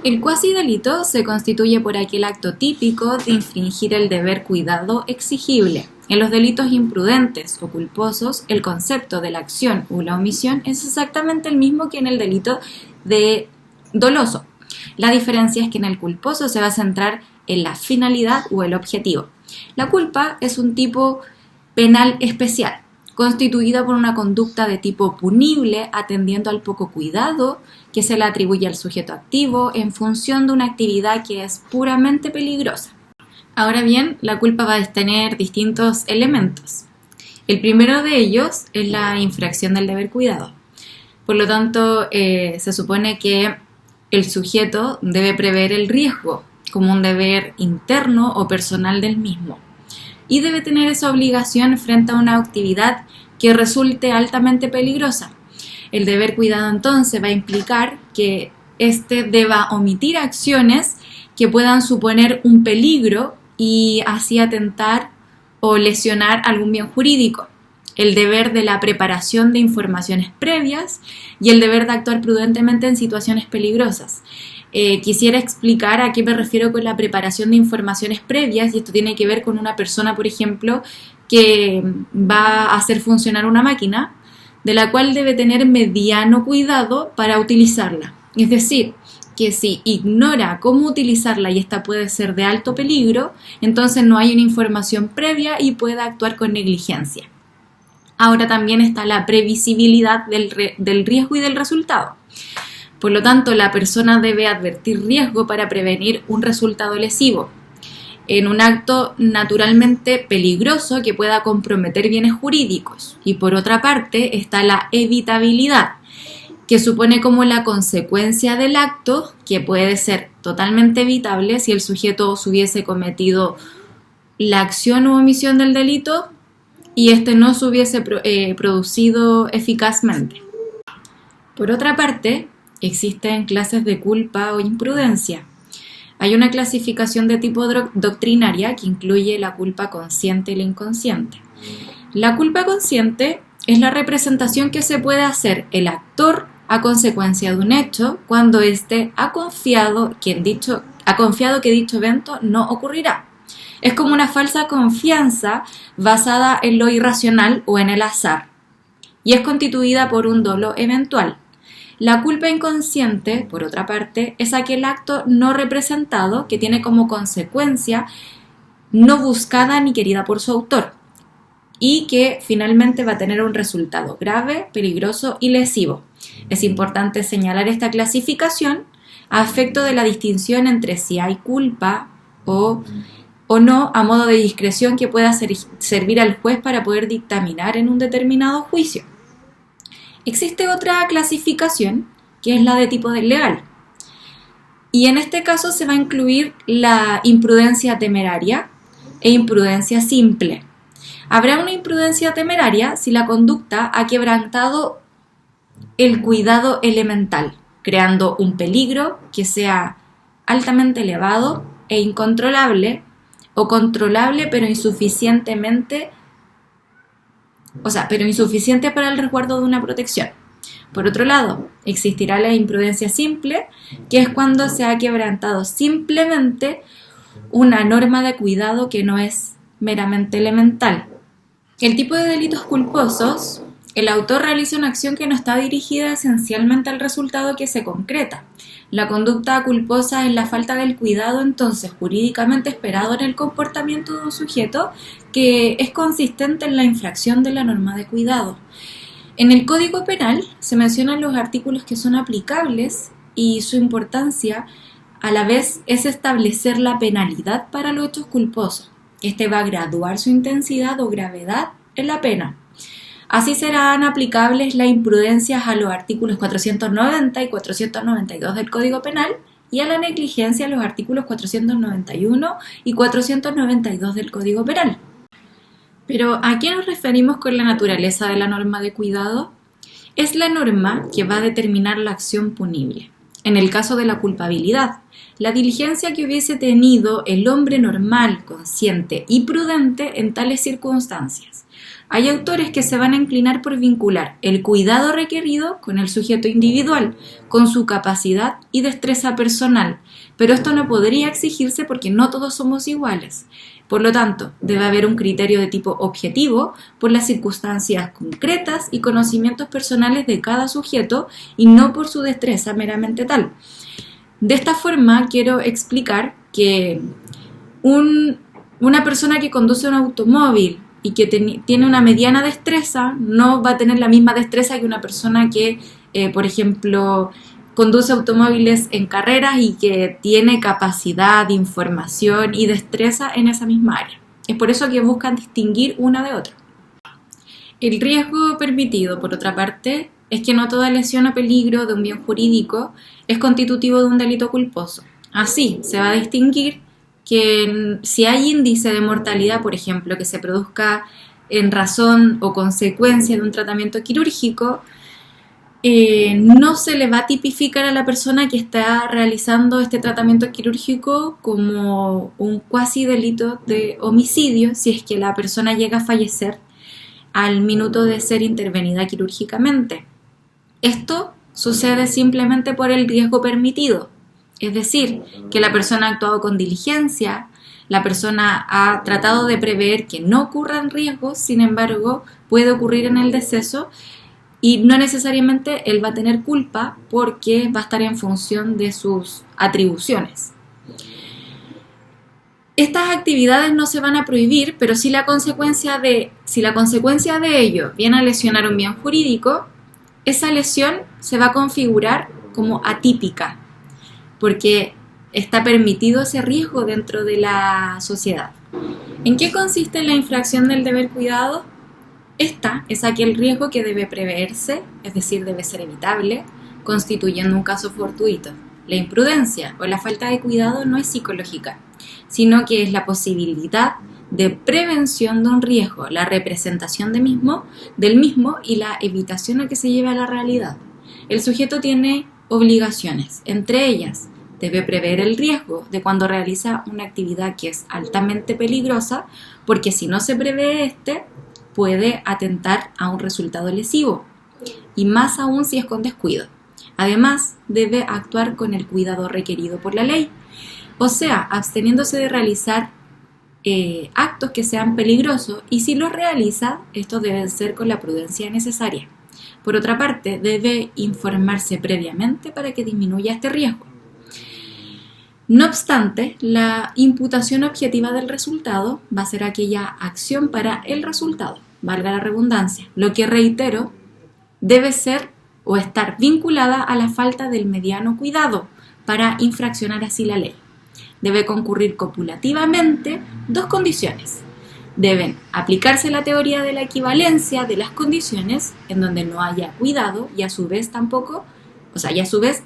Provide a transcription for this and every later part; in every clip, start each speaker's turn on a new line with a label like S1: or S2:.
S1: El cuasi-delito se constituye por aquel acto típico de infringir el deber cuidado exigible. En los delitos imprudentes o culposos, el concepto de la acción o la omisión es exactamente el mismo que en el delito de doloso. La diferencia es que en el culposo se va a centrar en la finalidad o el objetivo. La culpa es un tipo penal especial, constituida por una conducta de tipo punible atendiendo al poco cuidado que se le atribuye al sujeto activo en función de una actividad que es puramente peligrosa. Ahora bien, la culpa va a tener distintos elementos. El primero de ellos es la infracción del deber cuidado. Por lo tanto, se supone que el sujeto debe prever el riesgo como un deber interno o personal del mismo y debe tener esa obligación frente a una actividad que resulte altamente peligrosa. El deber cuidado entonces va a implicar que éste deba omitir acciones que puedan suponer un peligro y así atentar o lesionar algún bien jurídico. El deber de la preparación de informaciones previas y el deber de actuar prudentemente en situaciones peligrosas. Quisiera explicar a qué me refiero con la preparación de informaciones previas, y esto tiene que ver con una persona, por ejemplo, que va a hacer funcionar una máquina, de la cual debe tener mediano cuidado para utilizarla. Es decir, que si ignora cómo utilizarla y esta puede ser de alto peligro, entonces no hay una información previa y puede actuar con negligencia. Ahora también está la previsibilidad del riesgo y del resultado. Por lo tanto, la persona debe advertir riesgo para prevenir un resultado lesivo en un acto naturalmente peligroso que pueda comprometer bienes jurídicos. Y por otra parte está la evitabilidad, que supone como la consecuencia del acto, que puede ser totalmente evitable si el sujeto hubiese cometido la acción u omisión del delito y este no se hubiese producido eficazmente. Por otra parte, existen clases de culpa o imprudencia. Hay una clasificación de tipo doctrinaria que incluye la culpa consciente y la inconsciente. La culpa consciente es la representación que se puede hacer el actor a consecuencia de un hecho cuando éste ha confiado que dicho evento no ocurrirá. Es como una falsa confianza basada en lo irracional o en el azar, y es constituida por un dolo eventual. La culpa inconsciente, por otra parte, es aquel acto no representado que tiene como consecuencia no buscada ni querida por su autor y que finalmente va a tener un resultado grave, peligroso y lesivo. Es importante señalar esta clasificación a efecto de la distinción entre si hay culpa o no a modo de discreción que pueda servir al juez para poder dictaminar en un determinado juicio. Existe otra clasificación que es la de tipo legal, y en este caso se va a incluir la imprudencia temeraria e imprudencia simple. Habrá una imprudencia temeraria si la conducta ha quebrantado el cuidado elemental, creando un peligro que sea altamente elevado e incontrolable o controlable pero insuficiente para el resguardo de una protección. Por otro lado, existirá la imprudencia simple, que es cuando se ha quebrantado simplemente una norma de cuidado que no es meramente elemental. El tipo de delitos culposos, el autor realiza una acción que no está dirigida esencialmente al resultado que se concreta. La conducta culposa es la falta del cuidado entonces jurídicamente esperado en el comportamiento de un sujeto que es consistente en la infracción de la norma de cuidado. En el Código Penal se mencionan los artículos que son aplicables y su importancia a la vez es establecer la penalidad para los hechos culposos. Este va a graduar su intensidad o gravedad en la pena. Así serán aplicables las imprudencias a los artículos 490 y 492 del Código Penal y a la negligencia a los artículos 491 y 492 del Código Penal. Pero ¿a qué nos referimos con la naturaleza de la norma de cuidado? Es la norma que va a determinar la acción punible. En el caso de la culpabilidad, la diligencia que hubiese tenido el hombre normal, consciente y prudente en tales circunstancias. Hay autores que se van a inclinar por vincular el cuidado requerido con el sujeto individual, con su capacidad y destreza personal, pero esto no podría exigirse porque no todos somos iguales. Por lo tanto, debe haber un criterio de tipo objetivo por las circunstancias concretas y conocimientos personales de cada sujeto y no por su destreza meramente tal. De esta forma, quiero explicar que una persona que conduce un automóvil y que tiene una mediana destreza no va a tener la misma destreza que una persona que, por ejemplo, conduce automóviles en carreras y que tiene capacidad, información y destreza en esa misma área. Es por eso que buscan distinguir una de otra. El riesgo permitido, por otra parte, es que no toda lesión o peligro de un bien jurídico es constitutivo de un delito culposo. Así, se va a distinguir que si hay índice de mortalidad, por ejemplo, que se produzca en razón o consecuencia de un tratamiento quirúrgico, no se le va a tipificar a la persona que está realizando este tratamiento quirúrgico como un cuasi delito de homicidio si es que la persona llega a fallecer al minuto de ser intervenida quirúrgicamente. Esto sucede simplemente por el riesgo permitido. Es decir, que la persona ha actuado con diligencia, la persona ha tratado de prever que no ocurran riesgos, sin embargo, puede ocurrir en el deceso y no necesariamente él va a tener culpa porque va a estar en función de sus atribuciones. Estas actividades no se van a prohibir, pero si la consecuencia de ello viene a lesionar un bien jurídico, esa lesión se va a configurar como atípica, porque está permitido ese riesgo dentro de la sociedad. ¿En qué consiste la infracción del deber cuidado? Esta es aquel riesgo que debe preverse, es decir, debe ser evitable, constituyendo un caso fortuito. La imprudencia o la falta de cuidado no es psicológica, sino que es la posibilidad de prevención de un riesgo, la representación del mismo y la evitación a que se lleve a la realidad. El sujeto tiene obligaciones, entre ellas debe prever el riesgo de cuando realiza una actividad que es altamente peligrosa, porque si no se prevé puede atentar a un resultado lesivo, y más aún si es con descuido. Además, debe actuar con el cuidado requerido por la ley, o sea, absteniéndose de realizar actos que sean peligrosos, y si los realiza, estos deben ser con la prudencia necesaria. Por otra parte, debe informarse previamente para que disminuya este riesgo. No obstante, la imputación objetiva del resultado va a ser aquella acción para el resultado, valga la redundancia, lo que, reitero, debe ser o estar vinculada a la falta del mediano cuidado para infraccionar así la ley. Debe concurrir copulativamente dos condiciones. Deben aplicarse la teoría de la equivalencia de las condiciones en donde no haya cuidado y a su vez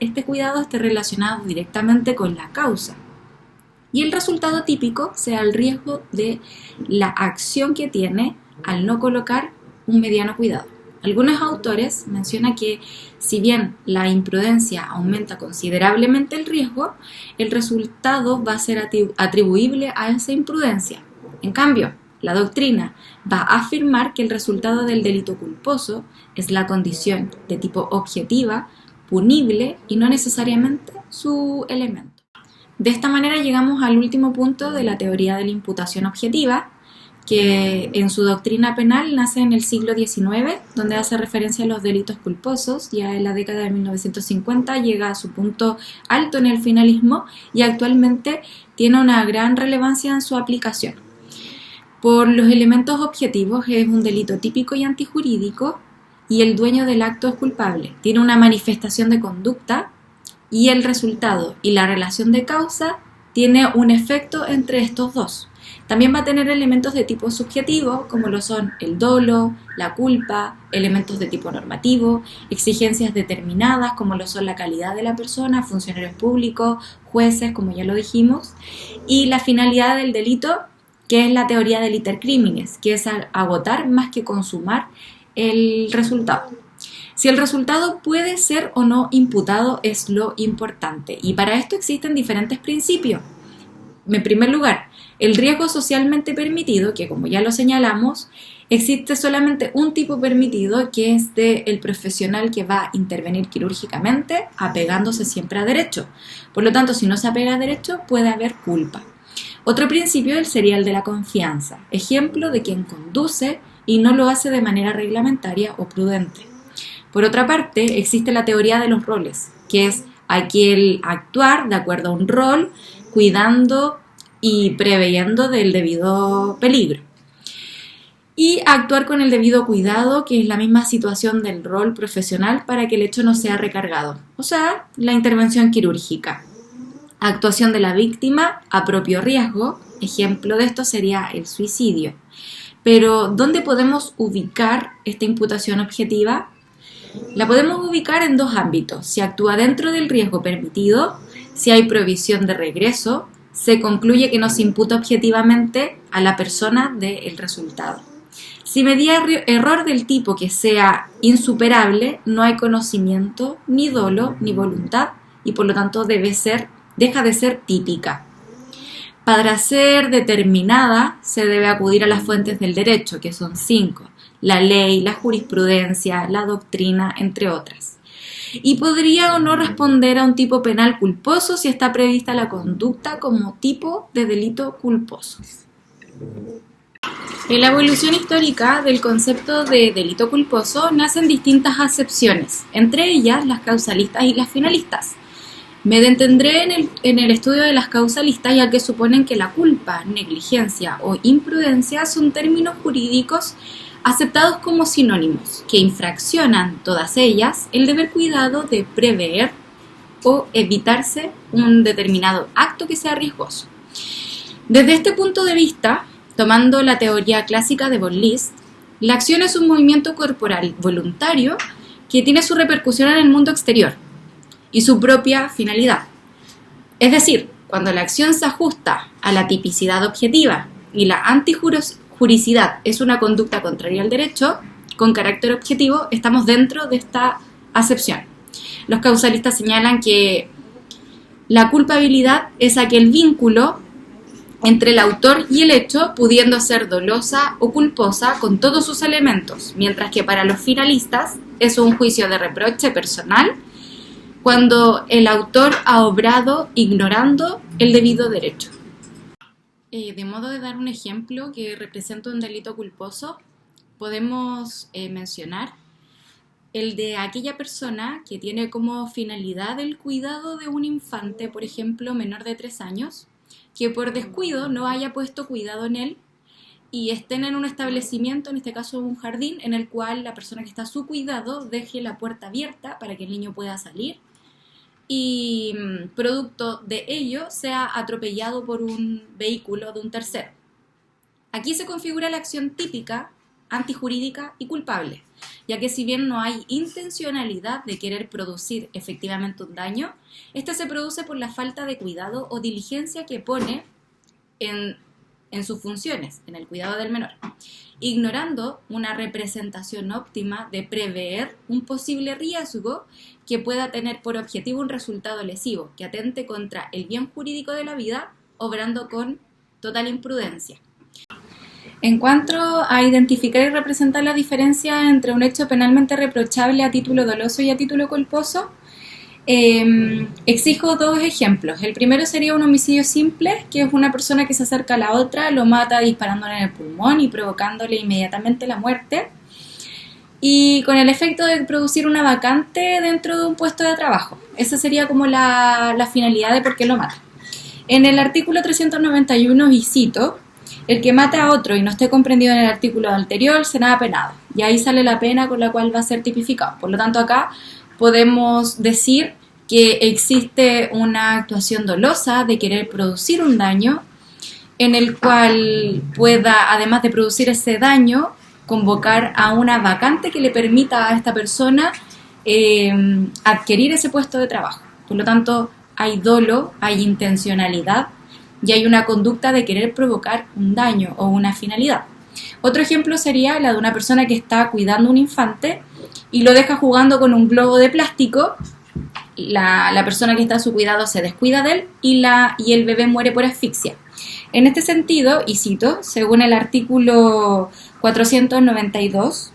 S1: este cuidado esté relacionado directamente con la causa. Y el resultado típico sea el riesgo de la acción que tiene al no colocar un mediano cuidado. Algunos autores mencionan que si bien la imprudencia aumenta considerablemente el riesgo, el resultado va a ser atribuible a esa imprudencia. En cambio, la doctrina va a afirmar que el resultado del delito culposo es la condición de tipo objetiva, punible y no necesariamente su elemento. De esta manera llegamos al último punto de la teoría de la imputación objetiva, que en su doctrina penal nace en el siglo XIX, donde hace referencia a los delitos culposos. Ya en la década de 1950 llega a su punto alto en el finalismo y actualmente tiene una gran relevancia en su aplicación. Por los elementos objetivos es un delito típico y antijurídico, y el dueño del acto es culpable. Tiene una manifestación de conducta y el resultado y la relación de causa tiene un efecto entre estos dos. También va a tener elementos de tipo subjetivo, como lo son el dolo, la culpa, elementos de tipo normativo, exigencias determinadas, como lo son la calidad de la persona, funcionarios públicos, jueces, como ya lo dijimos, y la finalidad del delito, que es la teoría del iter criminis, que es agotar más que consumar el resultado. Si el resultado puede ser o no imputado es lo importante, y para esto existen diferentes principios. En primer lugar, el riesgo socialmente permitido, que como ya lo señalamos, Existe solamente un tipo permitido, que es del profesional que va a intervenir quirúrgicamente apegándose siempre a derecho. Por lo tanto, si no se apega a derecho, puede haber culpa. Otro principio sería el de la confianza, ejemplo de quien conduce y no lo hace de manera reglamentaria o prudente. Por otra parte, existe la teoría de los roles, que es aquel actuar de acuerdo a un rol, cuidando y preveyendo del debido peligro. Y actuar con el debido cuidado, que es la misma situación del rol profesional para que el hecho no sea recargado, o sea, la intervención quirúrgica. Actuación de la víctima a propio riesgo, ejemplo de esto sería el suicidio. Pero, ¿dónde podemos ubicar esta imputación objetiva? La podemos ubicar en dos ámbitos: si actúa dentro del riesgo permitido, si hay provisión de regreso, se concluye que no se imputa objetivamente a la persona del resultado. Si medía error del tipo que sea insuperable, no hay conocimiento, ni dolo, ni voluntad, y por lo tanto deja de ser típica. Para ser determinada, se debe acudir a las fuentes del derecho, que son 5: la ley, la jurisprudencia, la doctrina, entre otras. Y podría o no responder a un tipo penal culposo si está prevista la conducta como tipo de delito culposo. En la evolución histórica del concepto de delito culposo nacen distintas acepciones, entre ellas las causalistas y las finalistas. Me detendré en el estudio de las causalistas, ya que suponen que la culpa, negligencia o imprudencia son términos jurídicos aceptados como sinónimos, que infraccionan todas ellas el deber cuidado de prever o evitarse un determinado acto que sea riesgoso. Desde este punto de vista, tomando la teoría clásica de von List, la acción es un movimiento corporal voluntario que tiene su repercusión en el mundo exterior y su propia finalidad. Es decir, cuando la acción se ajusta a la tipicidad objetiva y la antijuricidad es una conducta contraria al derecho, con carácter objetivo, estamos dentro de esta acepción. Los causalistas señalan que la culpabilidad es aquel vínculo entre el autor y el hecho, pudiendo ser dolosa o culposa con todos sus elementos, mientras que para los finalistas es un juicio de reproche personal cuando el autor ha obrado ignorando el debido derecho. De modo de dar un ejemplo que representa un delito culposo, podemos mencionar el de aquella persona que tiene como finalidad el cuidado de un infante, por ejemplo, menor de 3 años, que por descuido no haya puesto cuidado en él y estén en un establecimiento, en este caso un jardín, en el cual la persona que está a su cuidado deje la puerta abierta para que el niño pueda salir y producto de ello sea atropellado por un vehículo de un tercero. Aquí se configura la acción típica, antijurídica y culpable, ya que si bien no hay intencionalidad de querer producir efectivamente un daño, este se produce por la falta de cuidado o diligencia que pone en sus funciones, en el cuidado del menor, ignorando una representación óptima de prever un posible riesgo que pueda tener por objetivo un resultado lesivo, que atente contra el bien jurídico de la vida, obrando con total imprudencia. En cuanto a identificar y representar la diferencia entre un hecho penalmente reprochable a título doloso y a título culposo, exijo 2 ejemplos. El primero sería un homicidio simple, que es una persona que se acerca a la otra, lo mata disparándole en el pulmón y provocándole inmediatamente la muerte, y con el efecto de producir una vacante dentro de un puesto de trabajo. Esa sería como la finalidad de por qué lo mata. En el artículo 391, y cito: el que mate a otro y no esté comprendido en el artículo anterior será apenado. Y ahí sale la pena con la cual va a ser tipificado. Por lo tanto, acá podemos decir que existe una actuación dolosa de querer producir un daño, en el cual pueda, además de producir ese daño, convocar a una vacante que le permita a esta persona adquirir ese puesto de trabajo. Por lo tanto, hay dolo, hay intencionalidad y hay una conducta de querer provocar un daño o una finalidad. Otro ejemplo sería la de una persona que está cuidando a un infante y lo deja jugando con un globo de plástico. La persona que está a su cuidado se descuida de él y el bebé muere por asfixia. En este sentido, y cito, según el artículo 492,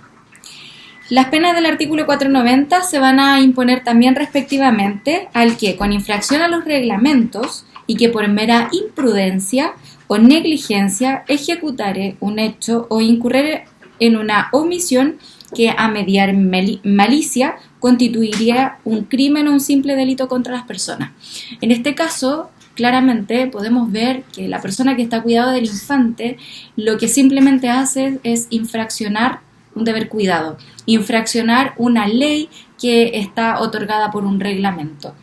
S1: las penas del artículo 490 se van a imponer también respectivamente al que, con infracción a los reglamentos y que por mera imprudencia o negligencia ejecutare un hecho o incurrir en una omisión que a mediar malicia constituiría un crimen o un simple delito contra las personas. En este caso, claramente podemos ver que la persona que está a cuidado del infante lo que simplemente hace es infraccionar un deber cuidado, infraccionar una ley que está otorgada por un reglamento,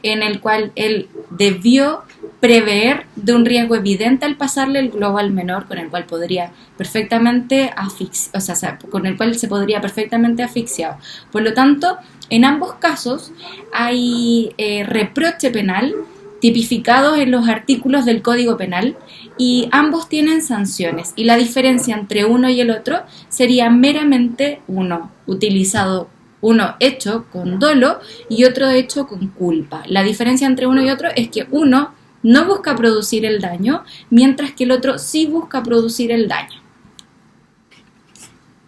S1: en el cual él debió prever de un riesgo evidente al pasarle el globo al menor, con el cual podría perfectamente con el cual se podría perfectamente asfixiar. Por lo tanto, en ambos casos hay reproche penal tipificados en los artículos del Código Penal y ambos tienen sanciones, y la diferencia entre uno y el otro sería meramente uno hecho con dolo y otro hecho con culpa. La diferencia entre uno y otro es que uno no busca producir el daño, mientras que el otro sí busca producir el daño.